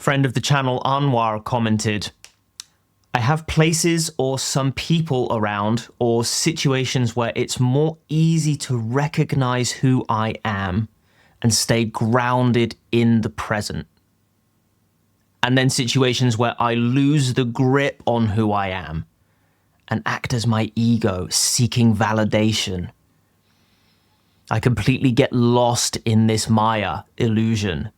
friend of the channel, Anwar, commented, I have places or some people around or situations where it's more easy to recognize who I am and stay grounded in the present. And then situations where I lose the grip on who I am and act as my ego, seeking validation. I completely get lost in this Maya illusion.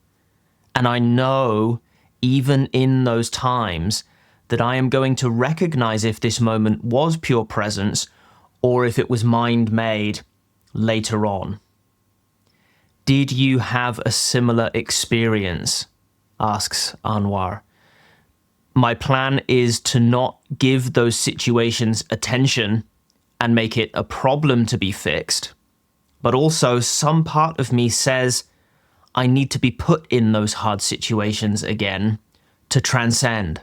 And I know, even in those times, that I am going to recognize if this moment was pure presence or if it was mind-made later on. Did you have a similar experience? Asks Anwar. My plan is to not give those situations attention and make it a problem to be fixed, but also some part of me says I need to be put in those hard situations again to transcend.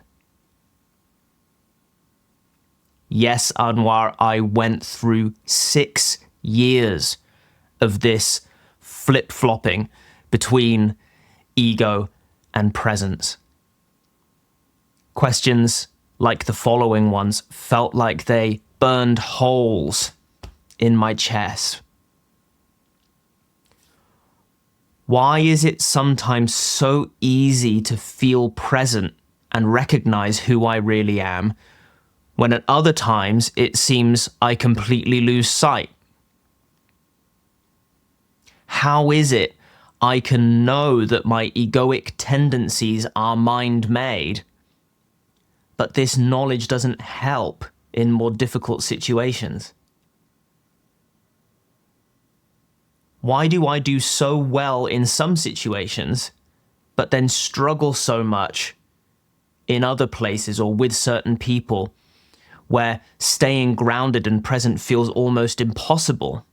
Yes, Anwar, I went through 6 years of this flip-flopping between ego and presence. Questions like the following ones felt like they burned holes in my chest. Why is it sometimes so easy to feel present and recognize who I really am, when at other times it seems I completely lose sight? How is it I can know that my egoic tendencies are mind-made, but this knowledge doesn't help in more difficult situations? Why do I do so well in some situations, but then struggle so much in other places or with certain people, where staying grounded and present feels almost impossible?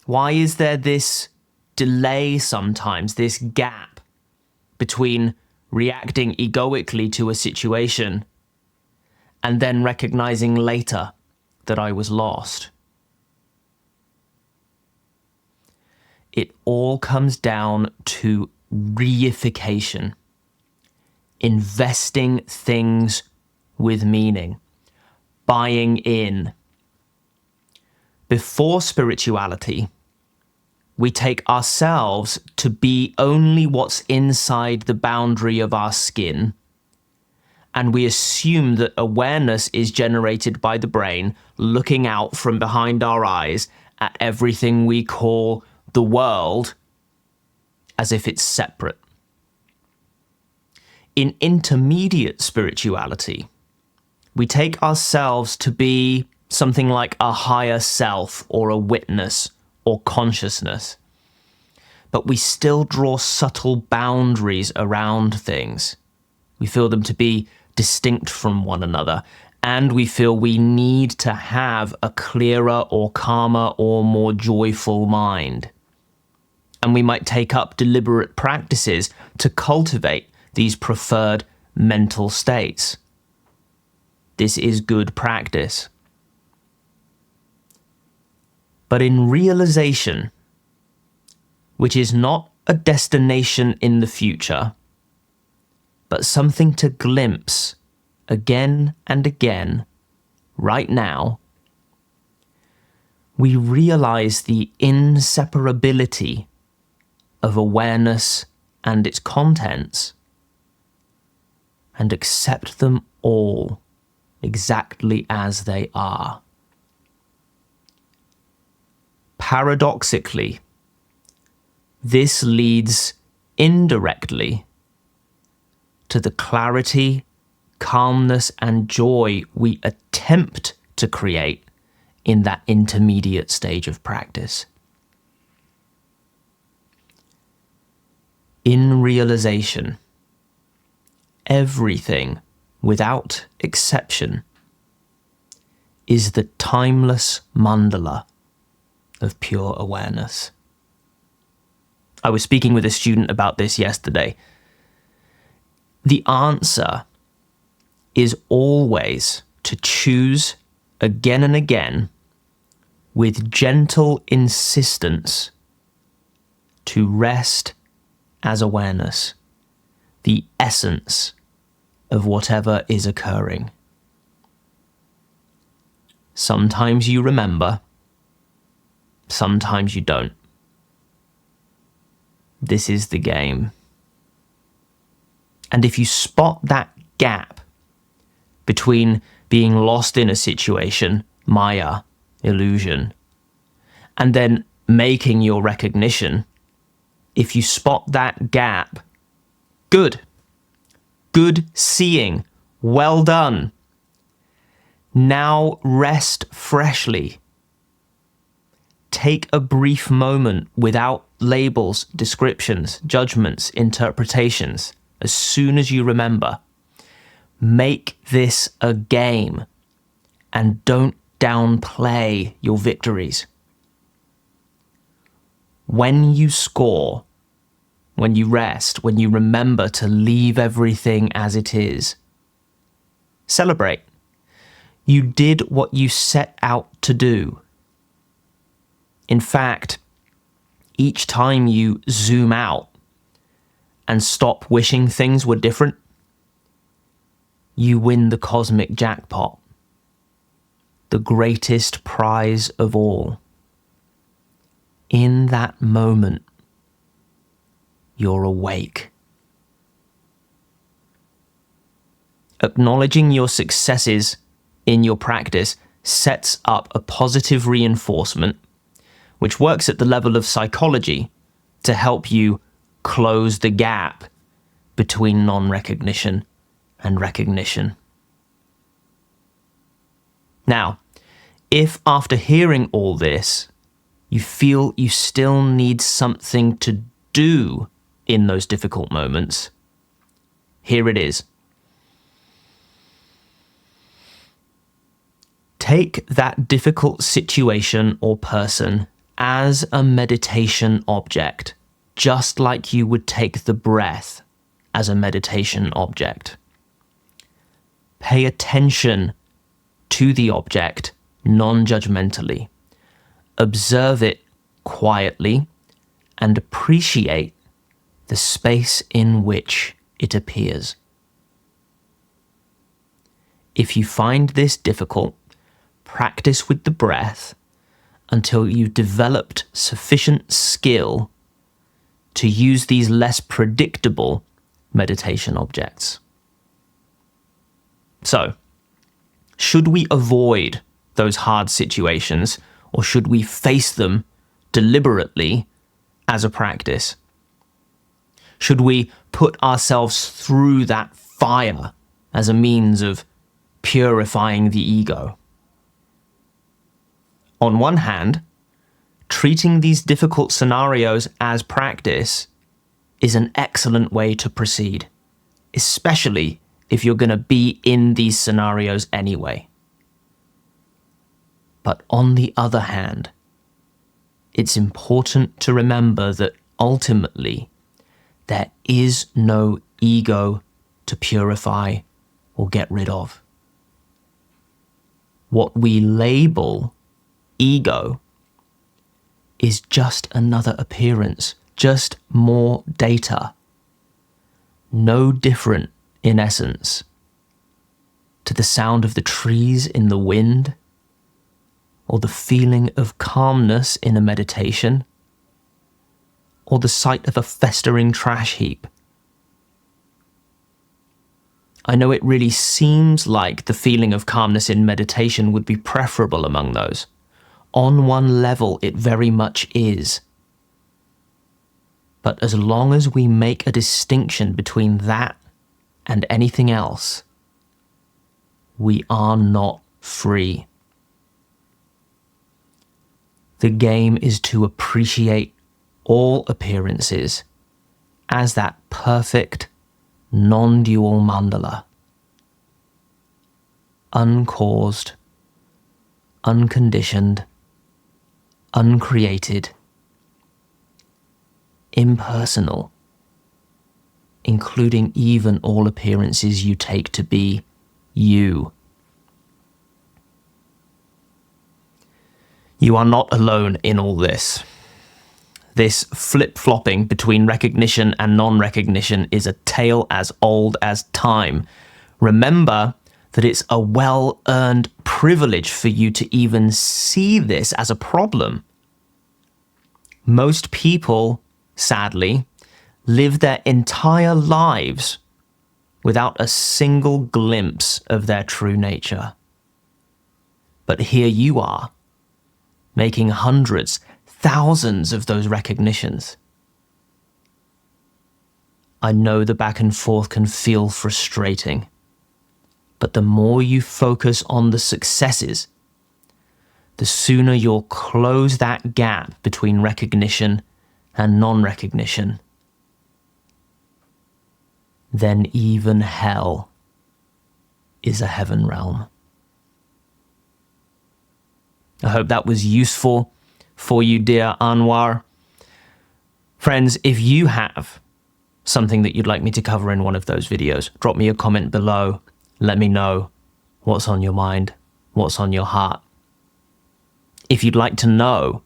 Why is there this delay sometimes, this gap between reacting egoically to a situation and then recognizing later that I was lost? It all comes down to reification, investing things with meaning, buying in. Before spirituality, we take ourselves to be only what's inside the boundary of our skin, and we assume that awareness is generated by the brain looking out from behind our eyes at everything we call the world as if it's separate. In intermediate spirituality, we take ourselves to be something like a higher self or a witness or consciousness, but we still draw subtle boundaries around things. We feel them to be distinct from one another, and we feel we need to have a clearer or calmer or more joyful mind. And we might take up deliberate practices to cultivate these preferred mental states. This is good practice. But in realization, which is not a destination in the future, but something to glimpse again and again, right now, we realize the inseparability of awareness and its contents, and accept them all exactly as they are. Paradoxically, this leads indirectly to the clarity, calmness, and joy we attempt to create in that intermediate stage of practice. In realization, everything, without exception, is the timeless mandala of pure awareness. I was speaking with a student about this yesterday. The answer is always to choose again and again, with gentle insistence, to rest as awareness, the essence of whatever is occurring. Sometimes you remember, sometimes you don't. This is the game. And if you spot that gap between being lost in a situation, Maya, illusion, and then making your recognition, if you spot that gap, good. Good seeing. Well done. Now rest freshly. Take a brief moment without labels, descriptions, judgments, interpretations. As soon as you remember, make this a game and don't downplay your victories. When you score, when you rest, when you remember to leave everything as it is, celebrate. You did what you set out to do. In fact, each time you zoom out and stop wishing things were different, you win the cosmic jackpot, the greatest prize of all. In that moment, you're awake. Acknowledging your successes in your practice sets up a positive reinforcement, which works at the level of psychology to help you close the gap between non-recognition and recognition. Now, if after hearing all this, you feel you still need something to do in those difficult moments, here it is. Take that difficult situation or person as a meditation object, just like you would take the breath as a meditation object. Pay attention to the object non-judgmentally. Observe it quietly and appreciate the space in which it appears. If you find this difficult, practice with the breath until you've developed sufficient skill to use these less predictable meditation objects. So, should we avoid those hard situations, or should we face them deliberately as a practice? Should we put ourselves through that fire as a means of purifying the ego? On one hand, treating these difficult scenarios as practice is an excellent way to proceed, especially if you're going to be in these scenarios anyway. But on the other hand, it's important to remember that ultimately there is no ego to purify or get rid of. What we label ego is just another appearance, just more data. No different, in essence, to the sound of the trees in the wind, or the feeling of calmness in a meditation, or the sight of a festering trash heap. I know it really seems like the feeling of calmness in meditation would be preferable among those. On one level, it very much is. But as long as we make a distinction between that and anything else, we are not free. The game is to appreciate all appearances as that perfect, non-dual mandala. Uncaused, unconditioned, uncreated, impersonal, including even all appearances you take to be you. You are not alone in all this. This flip-flopping between recognition and non-recognition is a tale as old as time. Remember that it's a well-earned privilege for you to even see this as a problem. Most people, sadly, live their entire lives without a single glimpse of their true nature. But here you are, making hundreds, thousands of those recognitions. I know the back and forth can feel frustrating, but the more you focus on the successes, the sooner you'll close that gap between recognition and non-recognition. Then even hell is a heaven realm. I hope that was useful for you, dear Anwar. Friends, if you have something that you'd like me to cover in one of those videos, drop me a comment below. Let me know what's on your mind, what's on your heart. If you'd like to know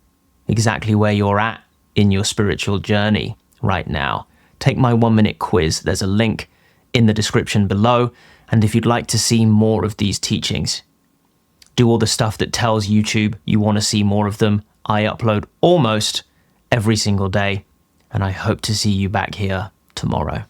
exactly where you're at in your spiritual journey right now, take my 1-minute quiz. There's a link in the description below. And if you'd like to see more of these teachings, do all the stuff that tells YouTube you want to see more of them. I upload almost every single day, and I hope to see you back here tomorrow.